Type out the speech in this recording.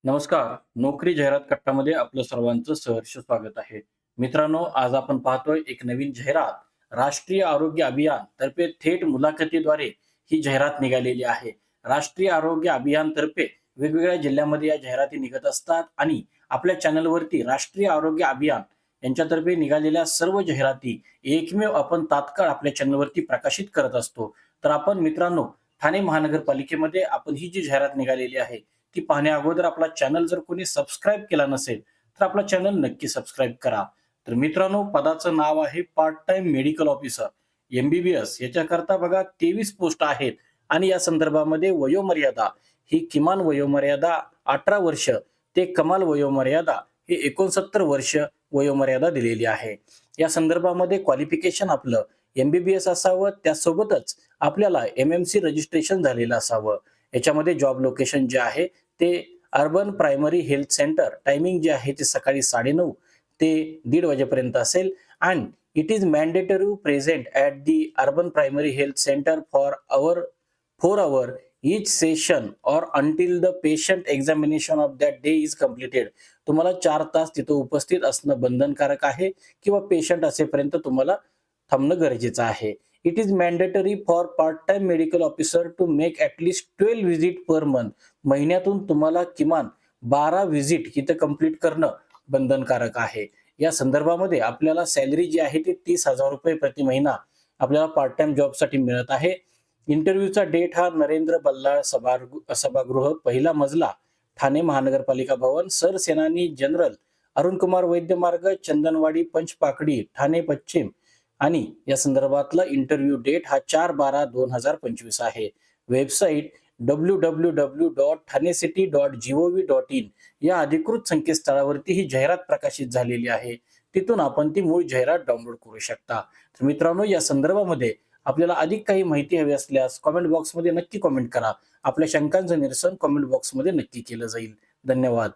नमस्कार. नोकरी जाहिरात कट्टामध्ये आपलं सर्वांचं सहर्ष स्वागत आहे. मित्रांनो, आज आपण पाहतोय एक नवीन जाहिरात. राष्ट्रीय आरोग्य अभियान तर्फे थेट मुलाखतीद्वारे ही जाहिरात निघालेली आहे. राष्ट्रीय आरोग्य अभियान तर्फे वेगवेगळ्या जिल्ह्यामध्ये या जाहिराती निघत असतात आणि आपल्या चॅनलवरती राष्ट्रीय आरोग्य अभियान यांच्यातर्फे निघालेल्या सर्व जाहिराती एकमेव आपण तात्काळ आपल्या चॅनलवरती प्रकाशित करत असतो. तर आपण मित्रांनो, ठाणे महानगरपालिकेमध्ये आपण ही जी जाहिरात निघालेली आहे ती पाहण्या अगोदर आपला चॅनल जर कोणी सबस्क्राईब केला नसेल, तर आपला चॅनल नक्की सबस्क्राईब करा. तर मित्रांनो, पदाचं नाव आहे part time medical officer, MBBS. याच्याकरता बघा 23 पोस्ट आहेत आणि या संदर्भामध्ये वयोमर्यादा ही किमान वयोमर्यादा 18 वर्ष ते कमाल वयोमर्यादा ही 69 वर्ष वयोमर्यादा दिलेली आहे. या संदर्भामध्ये क्वालिफिकेशन आपलं एम-बी-बी-एस असावं, त्यासोबतच आपल्याला एम-एम-सी रजिस्ट्रेशन झालेलं असावं. याच्यामध्ये जॉब लोकेशन जे आहे ते urban primary health centre. Timing जे आहे ते सकाळी 9:30 ते 1:30 वाजेपर्यंत असेल and it is mandatory present at the urban primary health centre for our each session और until the patient examination of that day is completed. तुम्हाला 4 तास तिथं उपस्थित असणं बंधनकारक आहे किंवा पेशंट असेपर्यंत तुम्हाला थांबणं गरजेचं आहे. It is mandatory for part time medical officer to make at least 12 visit per month. महिन्यातून तुम्हाला किमान 12 व्हिजिट इथं कंप्लीट करणं बंधनकारक आहे. या संदर्भामध्ये आपल्याला सॅलरी जी आहे ती ₹30,000 प्रति महिना आपल्याला पार्ट टाइम जॉबसाठी मिळत आहे. इंटरव्ह्यूचा डेट हा नरेंद्र बल्लाळ सभागृह, पहिला मजला, ठाणे महानगरपालिका भवन, सरसेनानी जनरल अरुणकुमार वैद्य मार्ग, चंदनवाडी, पंचपाकडी, ठाणे पश्चिम. आणि या संदर्भातला इंटरव्ह्यू डेट हा 4/12/2025 आहे. वेबसाईट www.thanecity.gov.in या अधिकृत संकेतस्थळावरती ही जाहिरात प्रकाशित झालेली आहे. तिथून आपण ती मूळ जाहिरात डाउनलोड करू शकता. तर मित्रांनो, या संदर्भामध्ये आपल्याला अधिक काही माहिती हवी असल्यास कमेंट बॉक्समध्ये नक्की कमेंट करा. आपल्या शंकांचं निरसन कमेंट बॉक्समध्ये नक्की केलं जाईल. धन्यवाद.